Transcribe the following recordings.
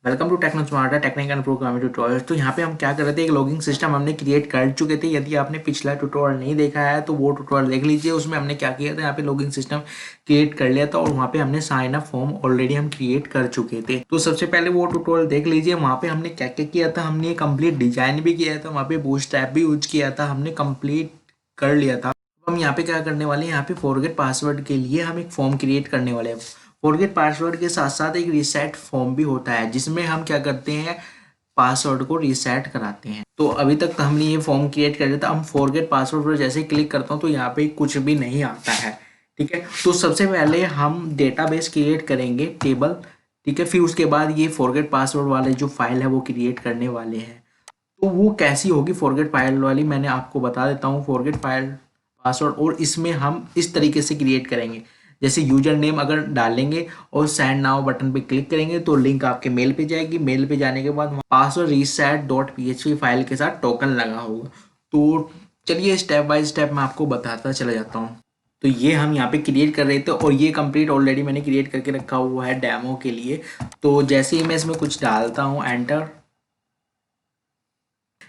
Welcome to Techno Smarter technical and programming tutorial. तो यहाँ पे हम क्या कर रहे थे, एक लॉगिंग सिस्टम हमने क्रिएट कर चुके थे। यदि आपने पिछला ट्यूटोरियल नहीं देखा है तो वो ट्यूटोरियल देख लीजिए। उसमें हमने क्या किया था, यहाँ पे लॉगिंग सिस्टम क्रिएट कर लिया था और वहाँ पे हमने साइन अप फॉर्म ऑलरेडी हम क्रिएट कर चुके थे। तो सबसे पहले वो ट्यूटोरियल देख लीजिए। वहाँ पे हमने क्या क्या किया था, हमने ये कंप्लीट डिजाइन भी किया था, वहाँ पे बूटस्ट्रैप भी यूज किया था, हमने कंप्लीट कर लिया था। हम यहाँ पे क्या करने वाले हैं, यहाँ पे फॉरगेट पासवर्ड के लिए हम एक फॉर्म क्रिएट करने वाले हैं। फॉरगेट पासवर्ड के साथ साथ एक रीसेट फॉर्म भी होता है, जिसमें हम क्या करते हैं, पासवर्ड को रीसेट कराते हैं। तो अभी तक तो हमने ये फॉर्म क्रिएट कर दिया था। हम फॉरगेट पासवर्ड पर जैसे क्लिक करता हूँ तो यहाँ पे कुछ भी नहीं आता है। ठीक है, तो सबसे पहले हम डेटाबेस क्रिएट करेंगे, टेबल। ठीक है, फिर उसके बाद ये फॉरगेट पासवर्ड वाले जो फाइल है वो क्रिएट करने वाले हैं। तो वो कैसी होगी फॉरगेट फाइल वाली, मैंने आपको बता देता हूँ। फॉरगेट फाइल पासवर्ड, और इसमें हम इस तरीके से क्रिएट करेंगे, जैसे यूजर नेम अगर डालेंगे और सेंड नाउ बटन पे क्लिक करेंगे तो लिंक आपके मेल पे जाएगी। मेल पे जाने के बाद password reset dot php file के साथ टोकन लगा होगा। तो चलिए स्टेप बाय स्टेप मैं आपको बताता चला जाता हूँ। तो ये हम यहाँ पे क्रिएट कर रहे थे और ये कंप्लीट ऑलरेडी मैंने क्रिएट करके रखा हुआ है डेमो के लिए। तो जैसे ही मैं इसमें कुछ डालता हूँ, एंटर,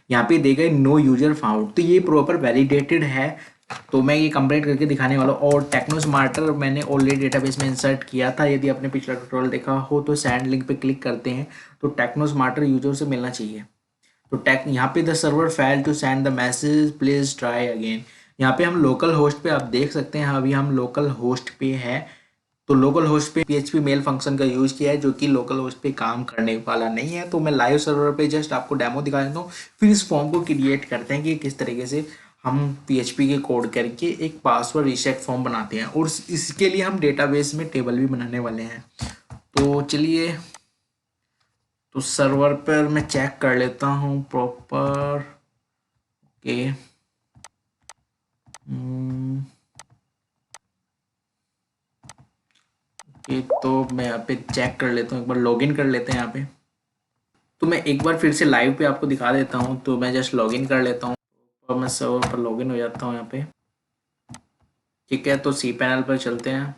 यहाँ पे देगा नो यूजर फाउंड, तो ये प्रॉपर वैलिडेटेड है। तो मैं ये कंप्लीट करके दिखाने वाला हूँ। और टेक्नो स्मार्टर मैंने ऑलरेडी डेटाबेस में इंसर्ट किया था। यदि आपने पिछला ट्यूटोरियल देखा हो तो सेंड लिंक पे क्लिक करते हैं तो टेक्नो स्मार्टर यूजर से मिलना चाहिए। तो टेक यहाँ पे the server fail to send the message, please try again. यहाँ पे हम लोकल होस्ट पे आप देख सकते हैं, अभी हम लोकल होस्ट पे हैं। तो लोकल होस्ट पे PHP मेल फंक्शन का यूज़ किया है, जो कि लोकल होस्ट पे काम करने वाला नहीं है। तो मैं लाइव सर्वर पे जस्ट आपको डेमो दिखा देता हूँ, फिर इस फॉर्म को क्रिएट करते हैं कि किस तरीके से हम PHP के कोड करके एक पासवर्ड रीसेट फॉर्म बनाते हैं। और इसके लिए हम डेटाबेस में टेबल भी बनाने वाले हैं। तो चलिए, तो सर्वर पर मैं चेक कर लेता हूँ प्रॉपर। ओके, तो मैं यहाँ पे चेक कर लेता हूँ, एक बार लॉगिन कर लेते हैं यहाँ पे। तो मैं एक बार फिर से लाइव पे आपको दिखा देता हूँ। तो मैं जस्ट लॉगिन कर लेता हूँ और मैं सर्वर पर लॉगिन हो जाता हूँ यहाँ पे। ठीक है, तो सी पैनल पर चलते हैं।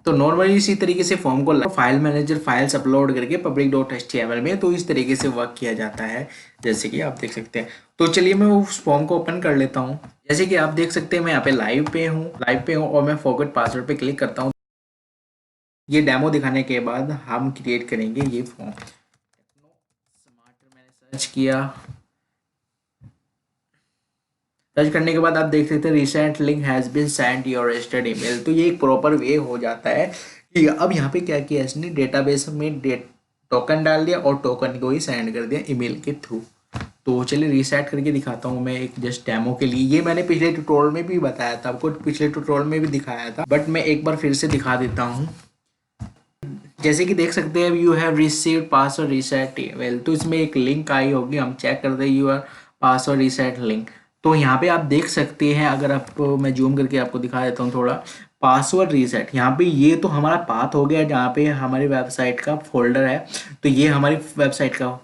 तो नॉर्मली इसी तरीके से फॉर्म को फाइल मैनेजर फाइल्स अपलोड करके public.html में तो इस तरीके से वर्क किया जाता है, जैसे कि आप देख सकते हैं। तो चलिए मैं उस फॉर्म को ओपन कर लेता हूँ। जैसे कि आप देख सकते हैं मैं यहाँ पे लाइव पे हूँ और मैं फॉरगेट पासवर्ड पे क्लिक करता हूँ। ये डेमो दिखाने के बाद हम क्रिएट करेंगे ये फॉर्म। स्मार्टर मैंने सर्च किया, सर्च करने के बाद आप देख सकते हैं recent link has been send your registered email. तो ये एक प्रॉपर वे हो जाता है कि अब यहाँ पे क्या किया इसने, डेटाबेस में टोकन डाल दिया और टोकन को ही सेंड कर दिया ईमेल के थ्रू। तो चलिए रीसेट करके दिखाता हूँ मैं एक जस्ट डेमो के लिए। ये मैंने पिछले ट्यूटोरियल में भी बताया था आपको, पिछले ट्यूटोरियल में भी दिखाया था, बट मैं एक बार फिर से दिखा देता हूँ। जैसे कि देख सकते हैं you have received password reset email, तो इसमें एक लिंक आई होगी, हम चेक करते हैं यूर पासवर्ड रीसेट लिंक। तो यहाँ पे आप देख सकते हैं, अगर आप, मैं जूम करके आपको दिखा देता हूँ थोड़ा, पासवर्ड रीसेट। यहाँ पे ये तो हमारा पाथ हो गया जहाँ पे हमारी वेबसाइट का फोल्डर है। तो ये हमारी वेबसाइट का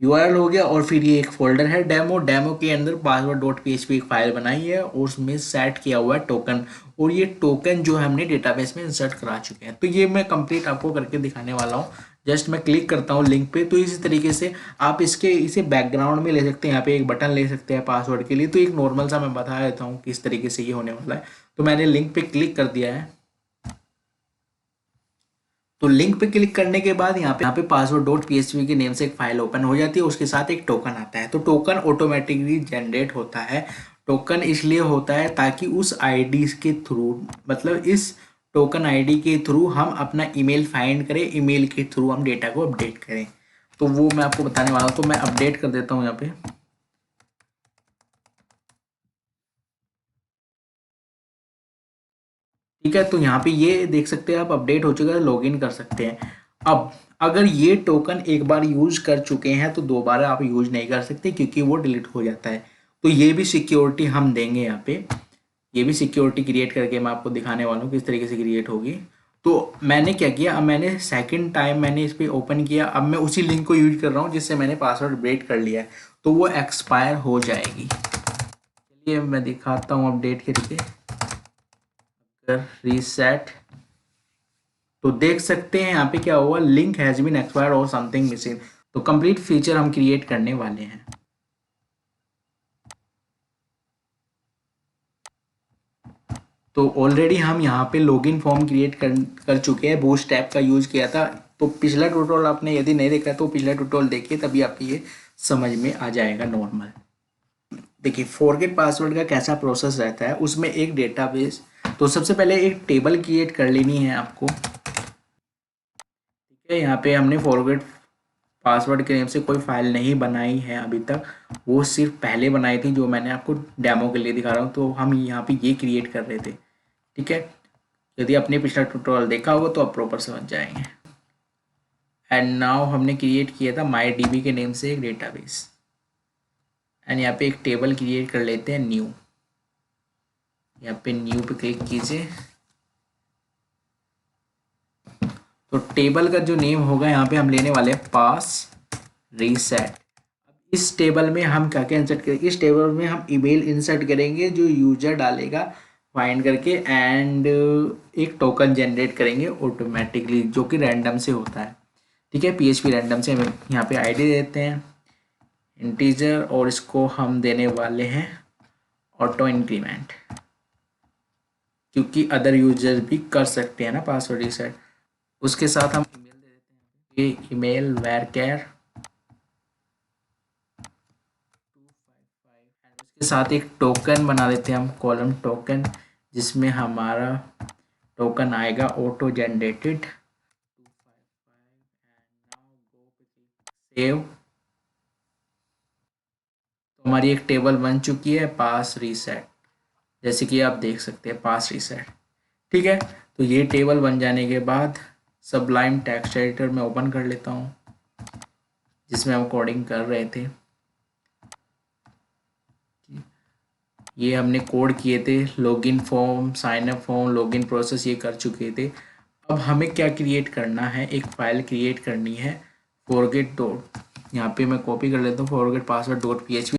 URL हो गया और फिर ये एक फोल्डर है डेमो के अंदर पासवर्ड डॉट php एक फाइल बनाई है और उसमें सेट किया हुआ है टोकन। और ये टोकन जो है हमने डेटाबेस में इंसर्ट करा चुके हैं। तो ये मैं कंप्लीट आपको करके दिखाने वाला हूँ। जस्ट मैं क्लिक करता हूँ लिंक पे। तो इसी तरीके से आप इसे बैकग्राउंड में ले सकते हैं, यहाँ पे एक बटन ले सकते हैं पासवर्ड के लिए। तो एक नॉर्मल सा मैं बता देता हूँ किस तरीके से ये होने वाला है। तो मैंने लिंक पे क्लिक कर दिया है। तो लिंक पे क्लिक करने के बाद यहाँ पे पासवर्ड डॉट php के नेम से एक फाइल ओपन हो जाती है, उसके साथ एक टोकन आता है। तो टोकन ऑटोमेटिकली जनरेट होता है। टोकन इसलिए होता है ताकि उस आईडी के थ्रू, मतलब इस टोकन आईडी के थ्रू हम अपना ईमेल फाइंड करें, ईमेल के थ्रू हम डेटा को अपडेट करें। तो वो मैं आपको बताने वाला हूँ। तो मैं अपडेट कर देता हूँ यहाँ पे। ठीक है, तो यहाँ पे ये देख सकते हैं आप, अपडेट हो चुका है, लॉगिन कर सकते हैं। अब अगर ये टोकन एक बार यूज कर चुके हैं तो दोबारा आप यूज नहीं कर सकते, क्योंकि वो डिलीट हो जाता है। तो ये भी सिक्योरिटी हम देंगे यहाँ पे। ये भी सिक्योरिटी क्रिएट करके मैं आपको दिखाने वाला हूँ किस तरीके से क्रिएट होगी। तो मैंने क्या किया, अब मैंने सेकंड टाइम मैंने इस पर ओपन किया। अब मैं उसी लिंक को यूज कर रहा हूँ जिससे मैंने पासवर्ड अपडेट कर लिया है। तो वो एक्सपायर हो जाएगी। चलिए मैं दिखाता हूँ अपडेट करके। रीसेट, तो देख सकते हैं यहाँ पे क्या हुआ, लिंक हैज़ बीन एक्सपायर्ड और समथिंग मिसिंग। तो कंप्लीट फीचर हम क्रिएट करने वाले हैं। तो ऑलरेडी हम यहाँ पे लॉगिन फॉर्म क्रिएट कर चुके हैं, बूटस्ट्रैप का यूज़ किया था। तो पिछला ट्यूटोरियल आपने यदि नहीं देखा तो पिछला ट्यूटोरियल देखिए, तभी आपको ये समझ में आ जाएगा नॉर्मल। देखिए फॉरगेट पासवर्ड का कैसा प्रोसेस रहता है, उसमें एक डेटाबेस, तो सबसे पहले एक टेबल क्रिएट कर लेनी है आपको। ठीक है, यहाँ पे हमने फॉरगेट पासवर्ड के नेम से कोई फाइल नहीं बनाई है अभी तक, वो सिर्फ पहले बनाई थी जो मैंने आपको डेमो के लिए दिखा रहा हूँ। तो हम यहाँ पे ये क्रिएट कर रहे थे। ठीक है, यदि आपने पिछला ट्यूटोरियल देखा होगा तो आप प्रॉपर समझ जाएंगे। एंड नाउ हमने क्रिएट किया था माई डी के नेम से एक डेटाबेस, एंड यहाँ पे एक टेबल क्रिएट कर लेते हैं न्यू। यहाँ पे न्यू पे क्लिक कीजिए। तो टेबल का जो नेम होगा यहाँ पे हम लेने वाले हैं पास रीसेट। अब इस टेबल में हम क्या क्या इंसर्ट करेंगे, इस टेबल में हम ईमेल इंसर्ट करेंगे जो यूजर डालेगा फाइंड करके, एंड एक टोकन जनरेट करेंगे ऑटोमेटिकली जो कि रैंडम से होता है। ठीक है, PHP रैंडम से हम यहाँ पे आईडी देते हैं इंटीजर, और इसको हम देने वाले हैं ऑटो इंक्रीमेंट, क्योंकि अदर यूजर भी कर सकते हैं ना पासवर्ड रीसेट। उसके साथ हम ईमेल दे देते हैं, ये ईमेल varchar 255, एंड उसके साथ एक टोकन बना देते हैं हम, कॉलम टोकन, जिसमें हमारा टोकन आएगा ऑटो जनरेटेड 255, सेव। तो हमारी एक टेबल बन चुकी है पास रीसेट, जैसे कि आप देख सकते हैं पास रीसेट। ठीक है, तो ये टेबल बन जाने के बाद सबलाइम टेक्स्ट एडिटर में ओपन कर लेता हूँ, जिसमें हम कोडिंग कर रहे थे। ये हमने कोड किए थे, login form, sign up form, login process ये कर चुके थे। अब हमें क्या क्रिएट करना है, एक फाइल क्रिएट करनी है फॉरगेट डॉट, यहाँ पे मैं कॉपी कर लेता हूँ, फॉरगेट पासवर्ड डॉट PHP।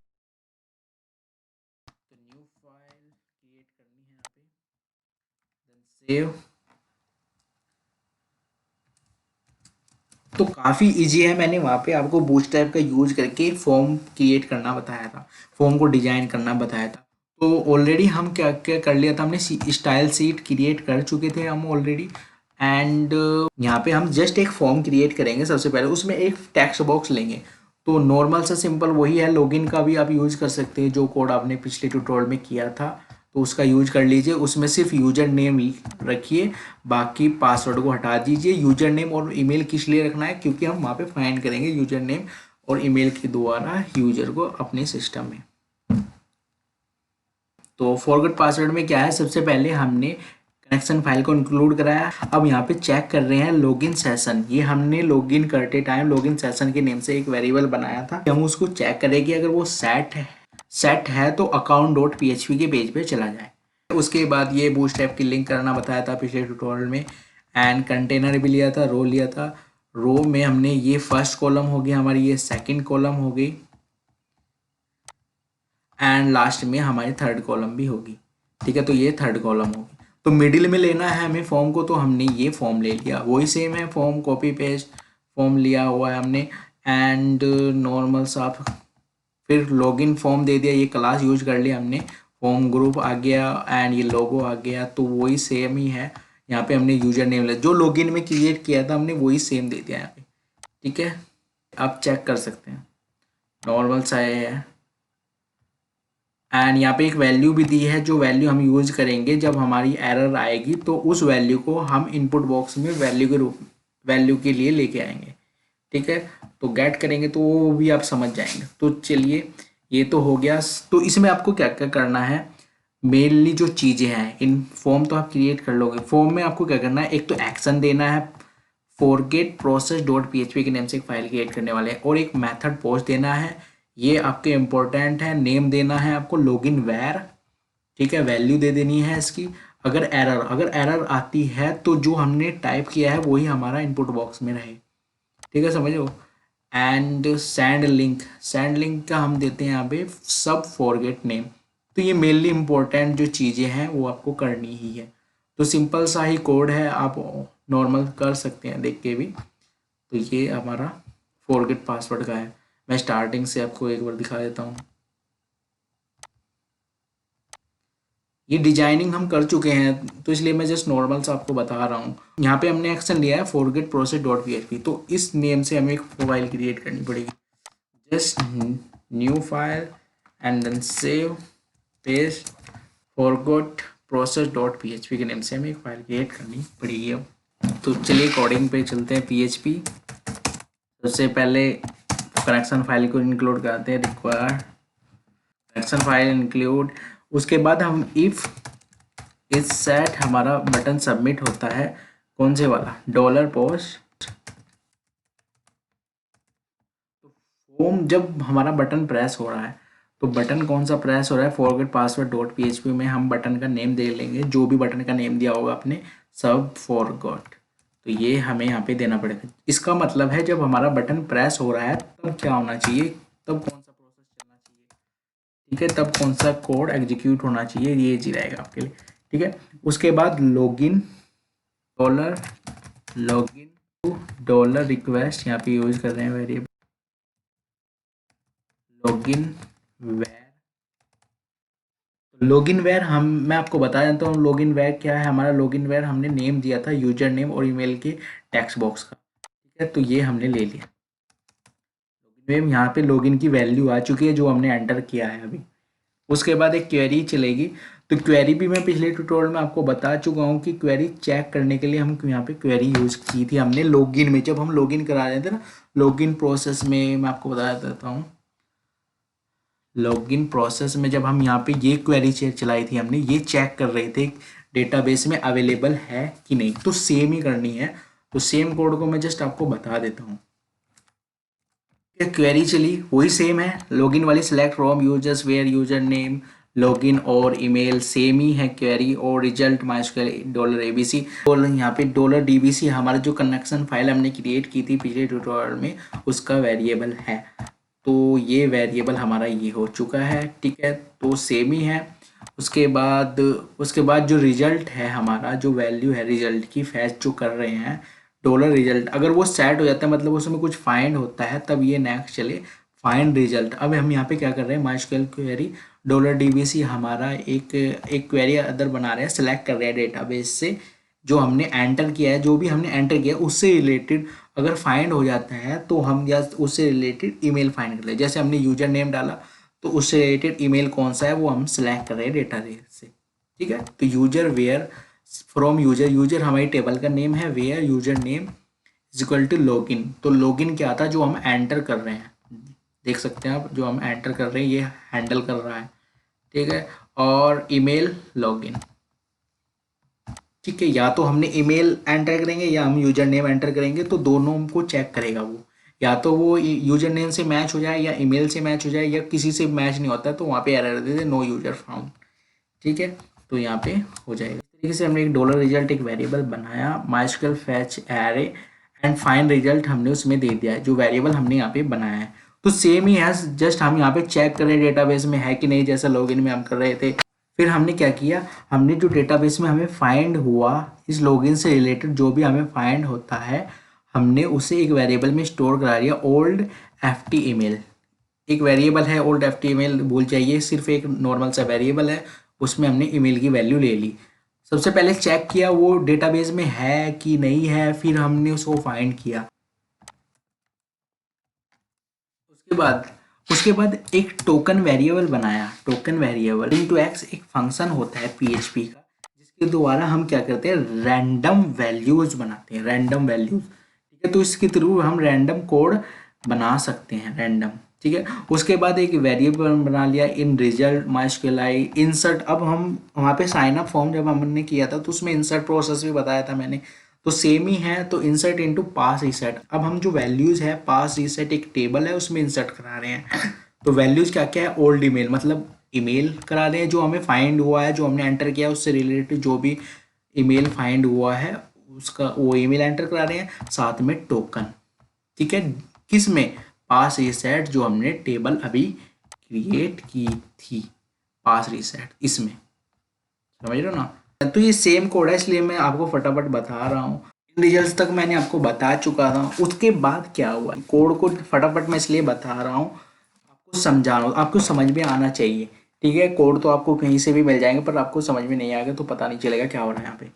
तो न्यू फाइल क्रिएट करनी है यहाँ पे, देन सेव। तो काफ़ी इजी है, मैंने वहाँ पे आपको बूटस्ट्रैप का यूज करके फॉर्म क्रिएट करना बताया था, फॉर्म को डिजाइन करना बताया था। तो ऑलरेडी हम क्या क्या कर लिया था, हमने स्टाइल सीट क्रिएट कर चुके थे हम ऑलरेडी। एंड यहाँ पे हम जस्ट एक फॉर्म क्रिएट करेंगे सबसे पहले, उसमें एक टेक्स्ट बॉक्स लेंगे। तो नॉर्मल सा सिंपल वही है, लॉगिन का भी आप यूज़ कर सकते हैं, जो कोड आपने पिछले ट्यूटोरियल में किया था तो उसका यूज कर लीजिए। उसमें सिर्फ यूजर नेम रखिए, बाकी पासवर्ड को हटा दीजिए। यूजर नेम और ईमेल किस लिए रखना है, क्योंकि हम वहाँ पे फाइंड करेंगे यूजर नेम और ईमेल के द्वारा यूजर को अपने सिस्टम में। तो फॉरगेट पासवर्ड में क्या है, सबसे पहले हमने कनेक्शन फाइल को इंक्लूड कराया। अब यहाँ पे चेक कर रहे हैं लॉगिन सेशन, ये हमने लॉगिन करते टाइम लॉगिन सेशन के नेम से एक वेरिएबल बनाया था, हम उसको चेक करेंगे। अगर वो सेट है तो अकाउंट डॉट PHP के पेज पे चला जाए। उसके बाद ये बूटस्ट्रैप की लिंक करना बताया था पिछले ट्यूटोरियल में, एंड कंटेनर भी लिया था, रो लिया था। रो में हमने ये फर्स्ट कॉलम हो गया हमारी, ये सेकंड कॉलम हो गई, एंड लास्ट में हमारी थर्ड कॉलम भी होगी। ठीक है, तो ये थर्ड कॉलम होगी। तो मिडिल में लेना है हमें फॉर्म को, तो हमने ये फॉर्म ले लिया, वही सेम है फॉर्म, कॉपी पेस्ट फॉर्म लिया हुआ है हमने। एंड नॉर्मल सा फिर लॉगिन फॉर्म दे दिया, ये क्लास यूज कर लिया हमने, फॉर्म ग्रुप आ गया एंड ये लोगो आ गया, तो वही सेम ही है। यहाँ पे हमने यूजर नेम लिया, जो लॉगिन में क्रिएट किया था हमने वही सेम दे दिया यहाँ पे। ठीक है, आप चेक कर सकते हैं, नॉर्मल सा है। एंड यहाँ पे एक वैल्यू भी दी है, जो वैल्यू हम यूज करेंगे जब हमारी एरर आएगी, तो उस वैल्यू को हम इनपुट बॉक्स में वैल्यू के लिए लेके आएंगे। ठीक है, तो गेट करेंगे तो वो भी आप समझ जाएंगे। तो चलिए, ये तो हो गया। तो इसमें आपको क्या क्या करना है, मेनली जो चीज़ें हैं, इन फॉर्म तो आप क्रिएट कर लोगे। फॉर्म में आपको क्या करना है, एक तो एक्शन देना है, फॉरगेट प्रोसेस डॉट PHP के नेम से एक फाइल क्रिएट करने वाले हैं, और एक मेथड पोस्ट देना है, ये आपके इम्पोर्टेंट है। नेम देना है आपको लॉगिन वैर, ठीक है, वैल्यू दे देनी है इसकी। अगर एरर आती है तो जो हमने टाइप किया है वही हमारा इनपुट बॉक्स में रहे। ठीक है, समझो। एंड सेंड लिंक का हम देते हैं यहाँ पे सब फॉरगेट नेम। तो ये मेनली इम्पोर्टेंट जो चीज़ें हैं वो आपको करनी ही है। तो सिंपल सा ही कोड है, आप नॉर्मल कर सकते हैं देख के भी। तो ये हमारा फॉरगेट पासवर्ड का है। मैं स्टार्टिंग से आपको एक बार दिखा देता हूँ। ये डिजाइनिंग हम कर चुके हैं तो इसलिए मैं जस्ट नॉर्मल सा आपको बता रहा हूँ। यहाँ पे हमने एक्शन लिया है फॉरगेट प्रोसेस डॉट पीएचपी, तो इस नेम से हमें एक फाइल क्रिएट करनी पड़ेगी। Just new file and then save paste forget process dot PHP के नेम से हमें एक फाइल क्रिएट करनी पड़ेगी। अब तो चलिए कोडिंग पे चलते हैं। पीएचपी सबसे पहले कनेक्शन फाइल को इंक्लूड करते हैं, रिक्वायर कनेक्शन फाइल इंक्लूड। उसके बाद हम इफ इस सेट हमारा बटन सबमिट होता है कौन से वाला, डॉलर पोस्ट होम। जब हमारा बटन प्रेस हो रहा है तो बटन कौन सा प्रेस हो रहा है, फॉरगेट पासवर्ड डॉट पीएचपी में हम बटन का नेम दे लेंगे, जो भी बटन का नेम दिया होगा आपने, सब फॉरगॉट। तो ये हमें यहाँ पे देना पड़ेगा। इसका मतलब है जब हमारा बटन प्रेस हो रहा है तब क्या होना चाहिए, तब कौन सा प्रोसेस चलना चाहिए, ठीक है, तब कौन सा कोड एग्जीक्यूट होना चाहिए, ये जी रहेगा आपके लिए, ठीक है। उसके बाद login dollar login two dollar request यहाँ पे यूज कर रहे हैं variable login var. Login var मैं आपको बता देता हूँ लॉगिन वेर क्या है। हमारा लॉगिन वेर हमने नेम दिया था यूजर नेम और ईमेल के टेक्स्ट बॉक्स का, ठीक है, तो ये हमने ले लिया। लॉगिन वेर यहाँ पे लॉगिन की वैल्यू आ चुकी है जो हमने एंटर किया है अभी। उसके बाद एक क्वेरी चलेगी। तो क्वेरी भी मैं पिछले ट्यूटोरियल में आपको बता चुका हूँ कि क्वेरी चेक करने के लिए हम यहाँ पे क्वेरी यूज़ की थी हमने लॉगिन में, जब हम लॉगिन करा रहे थे ना लॉगिन प्रोसेस में। मैं आपको बता देता हूँ, लॉगिन प्रोसेस में जब हम यहाँ पे ये क्वेरी चलाई थी हमने, ये चेक कर रहे थे डेटाबेस में अवेलेबल है कि नहीं, तो सेम ही करनी है। तो सेम कोड को मैं जस्ट आपको बता देता हूँ। क्वेरी चली वही सेम है, लॉगिन वाली select from users where user name login और ईमेल सेम ही है क्वेरी, और रिजल्ट माइस्क्वेल डॉलर एबीसी। और यहाँ पे डॉलर डीबीसी हमारा जो कनेक्शन फाइल हमने क्रिएट की थी पिछले ट्यूटोरियल में उसका वेरिएबल है। तो ये वेरिएबल हमारा ये हो चुका है, ठीक है, तो सेम ही है। उसके बाद जो रिजल्ट है हमारा, जो वैल्यू है रिजल्ट की फैच जो कर रहे हैं डॉलर रिजल्ट, अगर वो सेट हो जाता है मतलब उसमें कुछ फाइंड होता है तब ये नेक्स्ट चले फाइंड रिजल्ट। अब हम यहाँ पे क्या कर रहे हैं, माइस्क्वेल क्वेरी डॉलर डीबीसी हमारा एक क्वेरी अदर बना रहे हैं, सेलेक्ट कर रहे हैं डेटाबेस से जो हमने एंटर किया है, जो भी हमने एंटर किया है उससे रिलेटेड अगर फाइंड हो जाता है तो हम या उससे रिलेटेड ईमेल फाइंड कर ले। जैसे हमने यूजर नेम डाला तो उससे रिलेटेड ईमेल कौन सा है वो हम सिलेक्ट कर रहे हैं डेटाबेस से, ठीक है। तो यूजर वेयर फ्रॉम यूजर हमारी टेबल का नेम है, where user name is equal to login. तो लॉगिन क्या था, जो हम एंटर कर रहे हैं, देख सकते हैं आप जो हम एंटर कर रहे हैं ये हैंडल कर रहा है, ठीक है। और ईमेल लॉगिन, ठीक है, या तो हमने ईमेल एंटर करेंगे या हम यूजर नेम एंटर करेंगे, तो दोनों को चेक करेगा वो, या तो वो यूजर नेम से मैच हो जाए या ईमेल से मैच हो जाए, या किसी से मैच नहीं होता तो वहाँ पे error they they know user found, ठीक है। तो यहाँ पे हो जाएगा। इस तरीके से हमने एक डॉलर रिजल्ट एक वेरिएबल बनाया, MySQL fetch array and find result हमने उसमें दे दिया है जो वेरिएबल हमने यहाँ पे बनाया है। तो सेम ही है, जस्ट हम यहाँ पे चेक कर रहे हैं डेटाबेस में है कि नहीं, जैसा लॉगिन में हम कर रहे थे। फिर हमने क्या किया, हमने जो डेटाबेस में हमें फाइंड हुआ इस लॉगिन से रिलेटेड जो भी हमें फाइंड होता है हमने उसे एक वेरिएबल में स्टोर करा दिया, ओल्ड एफटी ईमेल। एक वेरिएबल है ओल्ड एफटी ईमेल, भूल जाइए, सिर्फ एक नॉर्मल सा वेरिएबल है, उसमें हमने ईमेल की वैल्यू ले ली। सबसे पहले चेक किया वो डेटाबेस में है कि नहीं है, फिर हमने उसको फाइंड किया। उसके बाद एक टोकन वेरिएबल बनाया। टोकन वेरिएबल इनटू एक्स एक फंक्शन होता है पीएचपी का जिसके द्वारा हम क्या करते हैं, रैंडम वैल्यूज बनाते हैं, रैंडम वैल्यूज, ठीक है। तो इसके थ्रू हम रैंडम कोड बना सकते हैं, रैंडम, ठीक है। उसके बाद एक वेरिएबल बना लिया इन रिजल्ट माइस्क्वेलाई इंसर्ट। अब हम वहाँ पे साइन अप फॉर्म जब हमने किया था तो उसमें इंसर्ट प्रोसेस भी बताया था मैंने, तो सेम ही है। तो इंसर्ट इनटू पास रीसेट, अब हम जो वैल्यूज है पास रीसेट एक टेबल है उसमें इंसर्ट करा रहे हैं। तो वैल्यूज क्या क्या है, ओल्ड ईमेल मतलब ईमेल करा रहे हैं जो हमें फाइंड हुआ है, जो हमने एंटर किया उससे रिलेटेड जो भी ईमेल फाइंड हुआ है उसका वो ईमेल एंटर करा रहे हैं, साथ में टोकन, ठीक है। किस में, पास रीसेट जो हमने टेबल अभी क्रिएट की थी, पास रीसेट इसमें, समझ रहे हो ना। तो ये सेम कोड है, इसलिए मैं आपको फटाफट बता रहा हूँ। रिजल्ट्स तक मैंने आपको बता चुका था। उसके बाद क्या हुआ, कोड को फटाफट मैं इसलिए बता रहा हूँ, आपको समझा रहा हूँ, आपको समझ में आना चाहिए। ठीक है, कोड तो आपको कहीं से भी मिल जाएंगे, पर आपको समझ में नहीं आएगा तो पता नहीं चलेगा क्या हो रहा है यहाँ पे।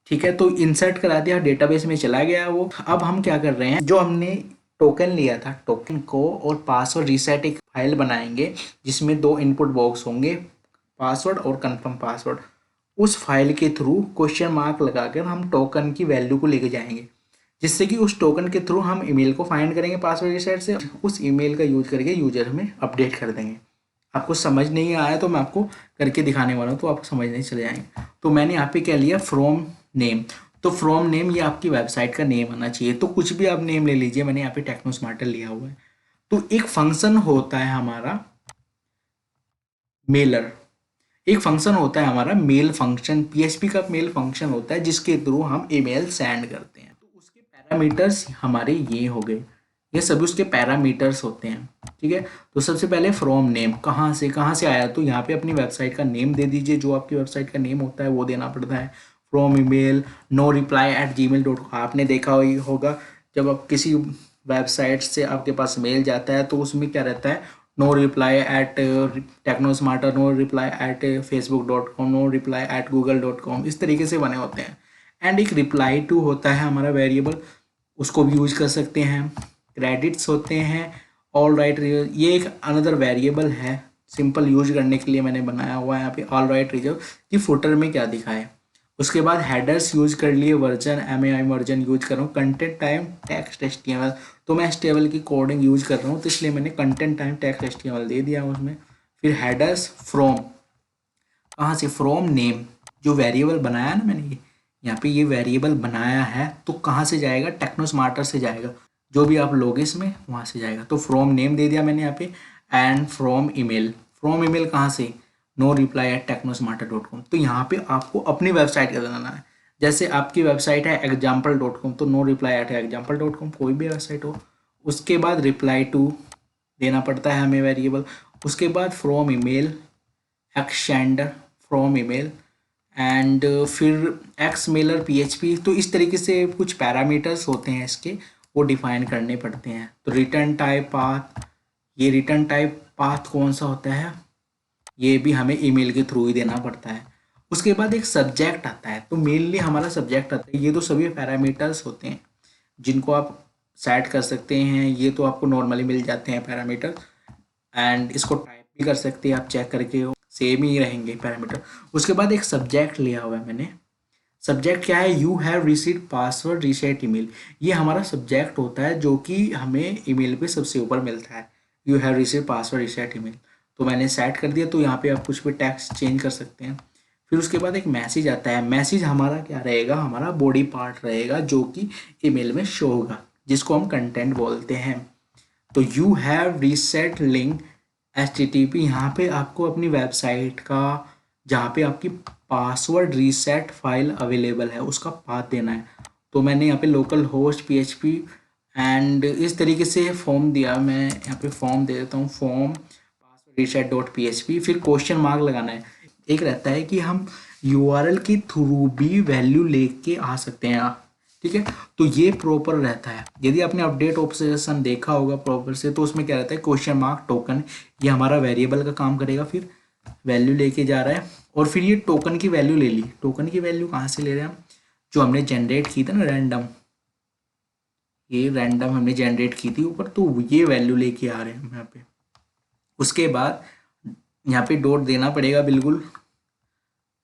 ठीक है, तो इंसर्ट करा दिया, डेटाबेस में चला गया वो। अब हम क्या कर रहे हैं, जो हमने टोकन लिया था, टोकन को और पासवर्ड रीसेट एक फाइल बनाएंगे जिसमें 2 इनपुट बॉक्स होंगे, पासवर्ड और कंफर्म पासवर्ड। उस फाइल के थ्रू क्वेश्चन मार्क लगाकर हम टोकन की वैल्यू को लेके जाएंगे, जिससे कि उस टोकन के थ्रू हम ईमेल को फाइंड करेंगे पासवर्ड रीसेट से, उस ईमेल का यूज करके यूजर हमें अपडेट कर देंगे। आपको समझ नहीं आया तो मैं आपको करके दिखाने वाला हूँ, तो आपको समझ नहीं चले जाएंगे। तो मैंने यहाँ पे क्या लिया, फ्रॉम नेम। तो फ्रॉम नेम ये आपकी वेबसाइट का नेम आना चाहिए, तो कुछ भी आप नेम ले लीजिए, मैंने यहाँ पे टेक्नो स्मार्टर लिया हुआ है। तो एक फंक्शन होता है हमारा मेलर, एक फंक्शन होता है हमारा मेल फंक्शन, पीएचपी का मेल फंक्शन होता है जिसके थ्रू हम ईमेल सेंड करते हैं। तो उसके पैरामीटर्स हमारे ये हो गए, ये सभी उसके पैरामीटर्स होते हैं। ठीक है, तो सबसे पहले फ्रॉम नेम, कहाँ से आया, तो यहाँ पे अपनी वेबसाइट का नेम दे दीजिए, जो आपकी वेबसाइट का नेम होता है वो देना पड़ता है। फ्रॉम ईमेल no reply@gmail.com, आपने देखा होगा जब आप किसी वेबसाइट से आपके पास मेल जाता है तो उसमें क्या रहता है, no reply@technosmarter, no reply@facebook.com, no reply@google.com, इस तरीके से बने होते हैं। एंड एक रिप्लाई टू होता है हमारा वेरिएबल, उसको भी यूज कर सकते हैं। क्रेडिट्स होते हैं, ऑल राइट, ये एक अनदर वेरिएबल है, सिंपल यूज करने के लिए मैंने बनाया हुआ है यहाँ पे ऑल राइट रिजर्व कि फुटर में क्या दिखाए। उसके बाद हेडर्स यूज कर लिए, वर्जन MAI वर्जन यूज कर रहा हूँ, कंटेंट टाइम टेक्स्ट HTML, तो मैं HTML की कोडिंग यूज कर रहा हूँ तो इसलिए मैंने कंटेंट टाइम टेक्स्ट HTML दे दिया उसमें। फिर हेडर्स फ्रॉम, कहाँ से, फ्रॉम नेम, जो वेरिएबल बनाया ना मैंने यहाँ पे ये वेरिएबल बनाया है, तो कहाँ से जाएगा, टेक्नो स्मार्टर से जाएगा, जो भी आप लोगे इसमें वहाँ से जाएगा। तो फ्रॉम नेम दे दिया मैंने यहाँ पे। एंड फ्रॉम ईमेल कहाँ से, no reply@technosmarter.com, तो यहाँ पे आपको अपनी वेबसाइट का देना है। जैसे आपकी वेबसाइट है example.com, तो no reply@example.com, कोई भी वेबसाइट हो। उसके बाद रिप्लाई टू देना पड़ता है हमें वेरिएबल। उसके बाद from email, extender from email, and फिर एक्स मेलर PHP, तो इस तरीके से कुछ पैरामीटर्स होते हैं इसके, वो डिफाइन करने पड़ते हैं। तो रिटर्न टाइप पाथ, ये रिटर्न टाइप पाथ कौन सा होता है, ये भी हमें ईमेल के थ्रू ही देना पड़ता है। उसके बाद एक सब्जेक्ट आता है, तो मेनली हमारा सब्जेक्ट आता है। ये तो सभी पैरामीटर्स होते हैं जिनको आप सेट कर सकते हैं, ये तो आपको नॉर्मली मिल जाते हैं पैरामीटर। एंड इसको टाइप भी कर सकते हैं आप, चेक करके सेम ही रहेंगे पैरामीटर। उसके बाद एक सब्जेक्ट लिया हुआ है मैंने। सब्जेक्ट क्या है, you have received password reset email, ये हमारा सब्जेक्ट होता है जो कि हमें ईमेल पे सबसे ऊपर मिलता है, you have received password reset email. तो मैंने सेट कर दिया, तो यहाँ पे आप कुछ भी टेक्स्ट चेंज कर सकते हैं। फिर उसके बाद एक मैसेज आता है, मैसेज हमारा क्या रहेगा, हमारा बॉडी पार्ट रहेगा जो कि ईमेल में शो होगा, जिसको हम कंटेंट बोलते हैं। तो you have reset link HTTP, यहाँ पे आपको अपनी वेबसाइट का, जहाँ पे आपकी पासवर्ड रीसेट फाइल अवेलेबल है, उसका पाथ देना है। तो मैंने यहाँ पे लोकल होस्ट PHP एंड इस तरीके से फॉर्म दिया, मैं यहाँ पे फॉर्म दे देता हूँ, फॉर्म पासवर्ड रीसेट .php, फिर क्वेश्चन मार्क लगाना है। एक रहता है कि हम URL के थ्रू भी वैल्यू लेके आ सकते हैं, ठीक है, तो ये प्रॉपर रहता है। यदि आपने अपडेट ऑप्शन देखा होगा प्रॉपर से, तो उसमें क्या रहता है, क्वेश्चन मार्क टोकन, ये हमारा वेरिएबल का काम करेगा, फिर वैल्यू लेके जा रहा है। और फिर ये टोकन की वैल्यू ले ली, टोकन की वैल्यू कहाँ से ले रहे हैं हम, जो हमने जनरेट की थी ना रैंडम, ये रैंडम हमने जनरेट की थी ऊपर, तो ये वैल्यू लेके आ रहे हैं यहाँ पे। उसके बाद यहाँ पे डॉट देना पड़ेगा बिल्कुल,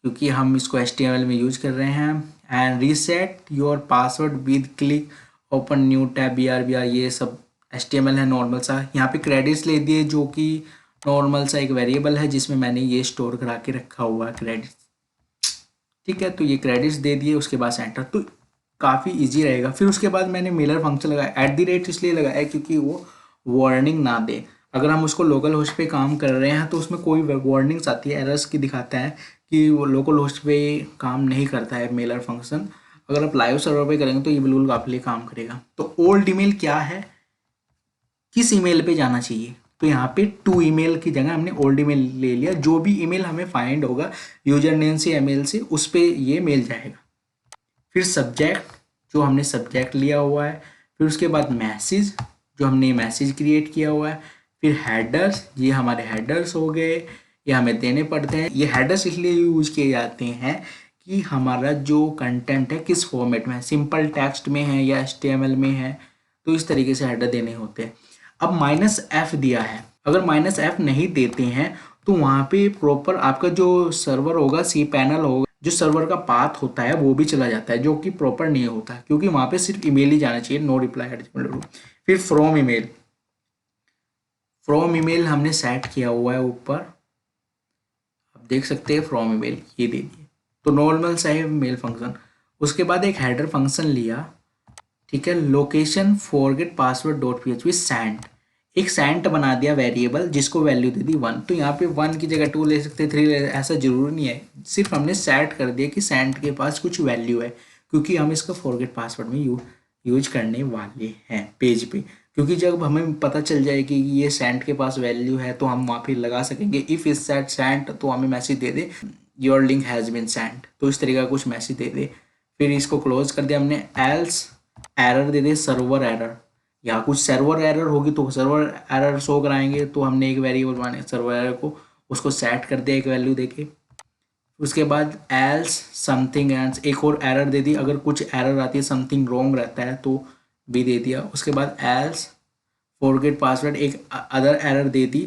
क्योंकि हम इसको HTML में यूज कर रहे हैं। And reset your password with click open new tab BRBR, ये सब HTML है नॉर्मल सा। यहाँ पे क्रेडिट्स ले दिए, जो कि नॉर्मल सा एक वेरिएबल है जिसमें मैंने ये स्टोर करा के रखा हुआ है क्रेडिट्स, ठीक है, तो ये क्रेडिट्स दे दिए। उसके बाद सेंटर, तो काफ़ी इजी रहेगा। फिर उसके बाद मैंने मेलर फंक्शन लगाया, @ इसलिए लगाया क्योंकि वो वार्निंग ना दे। अगर हम उसको लोकल होस्ट पे काम कर रहे हैं तो उसमें कोई वार्निंग्स आती है, एरर्स की दिखाता है कि वो लोकल होस्ट पे काम नहीं करता है मेलर फंक्शन। अगर आप लाइव सर्वर पे करेंगे तो ये बिल्कुल आपके लिए काम करेगा। तो ओल्ड ईमेल क्या है, किस ईमेल पे जाना चाहिए, तो यहाँ पे टू ईमेल की जगह हमने ओल्ड ईमेल ले लिया। जो भी ईमेल हमें फाइंड होगा यूजर नेम से ईमेल से, उस पर ये मेल जाएगा। फिर सब्जेक्ट, जो हमने सब्जेक्ट लिया हुआ है। फिर उसके बाद मैसेज, जो हमने मैसेज क्रिएट किया हुआ है। फिर हेडर्स, ये हमारे हेडर्स हो गए, ये हमें देने पड़ते हैं। ये हेडर्स इसलिए यूज किए जाते हैं कि हमारा जो कंटेंट है किस फॉर्मेट में है, सिंपल टेक्स्ट में है या HTML में है, तो इस तरीके से हेडर देने होते हैं। अब -F दिया है, अगर -F नहीं देते हैं तो वहाँ पे प्रॉपर आपका जो सर्वर होगा, cPanel होगा, जो सर्वर का पाथ होता है वो भी चला जाता है, जो कि प्रॉपर नहीं होता, क्योंकि वहाँ पे सिर्फ ईमेल ही जाना चाहिए, नो रिप्लाई। फिर फ्रॉम ईमेल, फ्रॉम ईमेल हमने सेट किया हुआ है ऊपर, आप देख सकते हैं फ्रॉम ईमेल ये दे दिए, तो नॉर्मल सा है मेल फंक्शन। उसके बाद एक हेडर फंक्शन लिया, ठीक है, location forget password dot PHP sent, एक सेंट बना दिया वेरिएबल, जिसको वैल्यू दे दी 1। तो यहाँ पे 1 की जगह 2 ले सकते, 3 ले, ऐसा जरूरी नहीं है, सिर्फ हमने सेट कर दिया कि सेंट के पास कुछ वैल्यू है, क्योंकि हम इसका फॉरगेट पासवर्ड में यूज करने वाले हैं पेज पे। क्योंकि जब हमें पता चल जाए कि ये सेंट के पास वैल्यू है तो हम वहाँ पे लगा सकेंगे इफ़ इज सेट सेंट, तो हमें मैसेज दे दे your link has been sent, तो इस तरीके का कुछ मैसेज दे दे। फिर इसको क्लोज कर दिया हमने। एल्स एरर दे दे, सर्वर एरर, या कुछ सर्वर एरर होगी तो सर्वर एरर शो कराएंगे, तो हमने एक वेरिएबल माने सर्वर एरर को, उसको सेट कर दिया एक वैल्यू देके। उसके बाद एल्स समथिंग एल्स, एक और एरर दे दी, अगर कुछ एरर आती है, समथिंग रॉन्ग रहता है तो भी दे दिया। उसके बाद एल्स फॉरगेट पासवर्ड, एक अदर एरर दे दी,